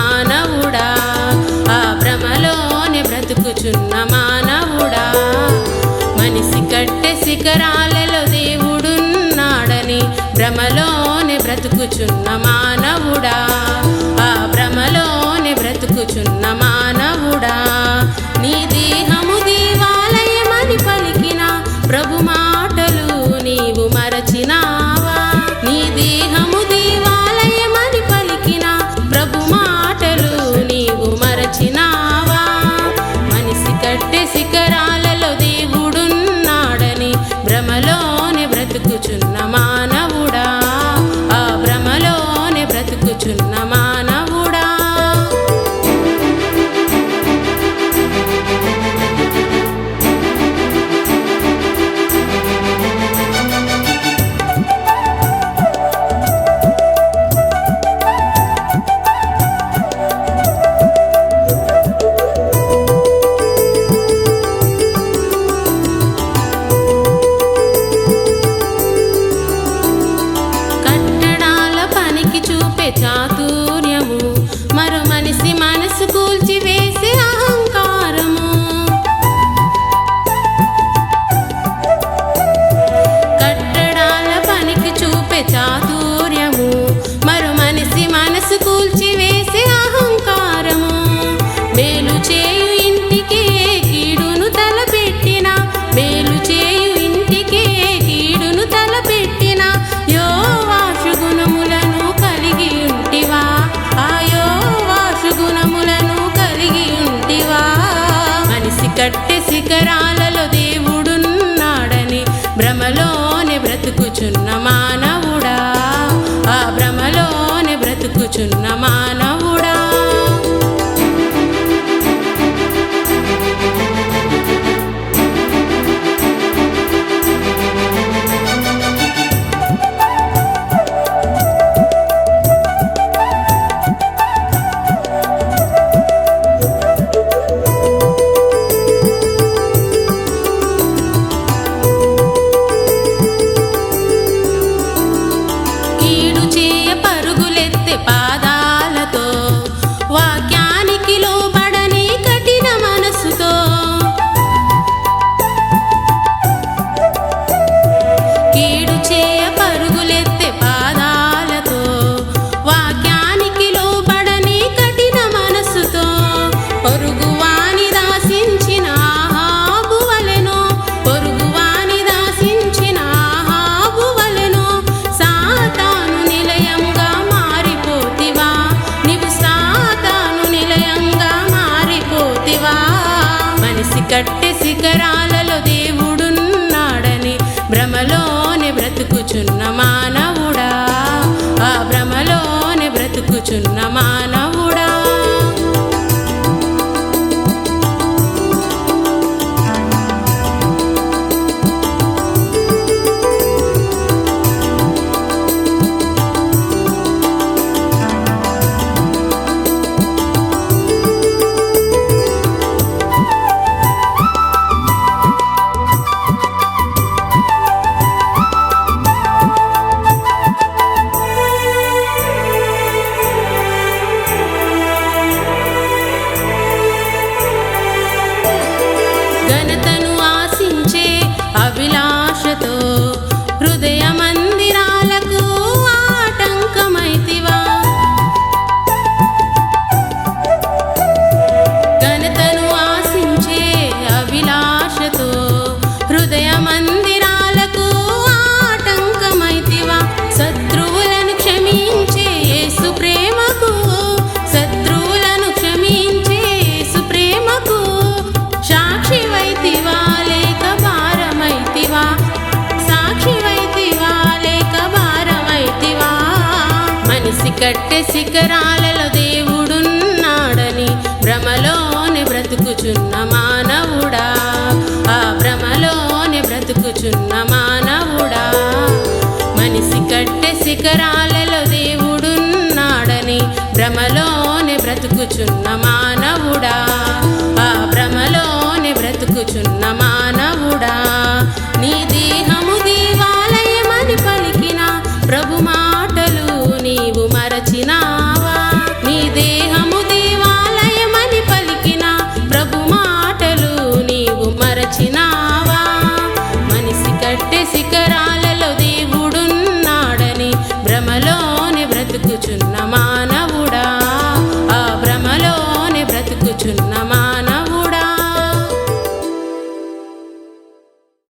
మానవుడా, ఆ భ్రమలోనే బ్రతుకుచున్న మానవుడా. మనిషి కట్టె శిఖరాలలో దేవుడున్నాడని భ్రమలోనే బ్రతుకుచున్న మానవుడా, ఆ భ్రమలోనే బ్రతుకుచున్న మానవుడా. నీ దేహము దేవాలయమని పలికిన ప్రభు మాటలు నీవు మరచినావా? నీ దేహము దేవాలయమని పలికిన ప్రభు మాటలు నీవు మరచినావా? మనిషి కట్టె శిఖరాలలో దేవుడున్నాడని భ్రమలోనే బ్రతుకుచున్న మానవుడా, ఆ భ్రమలోనే బ్రతుకుచున్న మానవుడా. చాతుర్యము మరో మనిషి మనసు కూల్చివేసే అహంకారము. కట్టడాల పనికి చూపే చాతుర్యము మరో మనిషి మనసు కూల్చివేసే అహంకారము. మేలు చేయు ఇంటికే కీడును తలపెట్టిన, మేలు చేయు ఇంటికే కీడును తలపెట్టిన యోవాషు గుణములను కలిగి ఉంటివా? ఆ యోవాషు గుణములను కలిగి ఉంటివా? మనిషి కట్టె శిఖరాలలో దేవుడున్నాడని భ్రమలోనే బ్రతుకుచున్న మానవుడా, ఆ భ్రమలోనే బ్రతుకుచున్న మానవుడా. పాదాలతో వాక్యానికి లోబడని కఠిన మనసుతో, కీడు చేయ పరుగులెత్తే పాదాలతో వాక్యానికి లోబడని కఠిన మనసుతో, పొరుగువాని దాసించిన ఆహాబు వలెను, పొరుగువాని దాసించిన ఆహాబు వలెను సాతాను నిలయంగా మారిపోతివా? నీవు సాతాను నిలయంగా మారిపోతివా? మనిషి కట్టె శిఖరాలలో దేవుడున్నాడని భ్రమలోనే బ్రతుకుచున్న మానవుడా, ఆ భ్రమలోనే బ్రతుకుచున్న మానవుడా. ఘనతను ఆశించే అభిలాషతో హృదయ మందిరాలకు ఆటంకమైతివా? ఘనతను ఆశించే అభిలాషతో హృదయ మందిరాలకు ఆటంకమైతివా? శత్రువులను క్షమించే యేసు ప్రేమకు, శత్రువులను క్షమించే యేసు ప్రేమకు సాక్షివైతివా లేక భారమైతివా? సాక్షివైతివా లేక భారమైతివా? మనిషి కట్టె శిఖరాలలో దేవుడున్నాడని భ్రమలోనే బ్రతుకుచున్న మానవుడా, ఆ భ్రమలోనే బ్రతుకుచున్న మానవుడా. మనిషి కట్టె శిఖరాలలో దేవుడున్నాడని భ్రమలోనే బ్రతుకుచున్న మానవుడా, ఆ భ్రమలోనే బ్రతుకుచున్న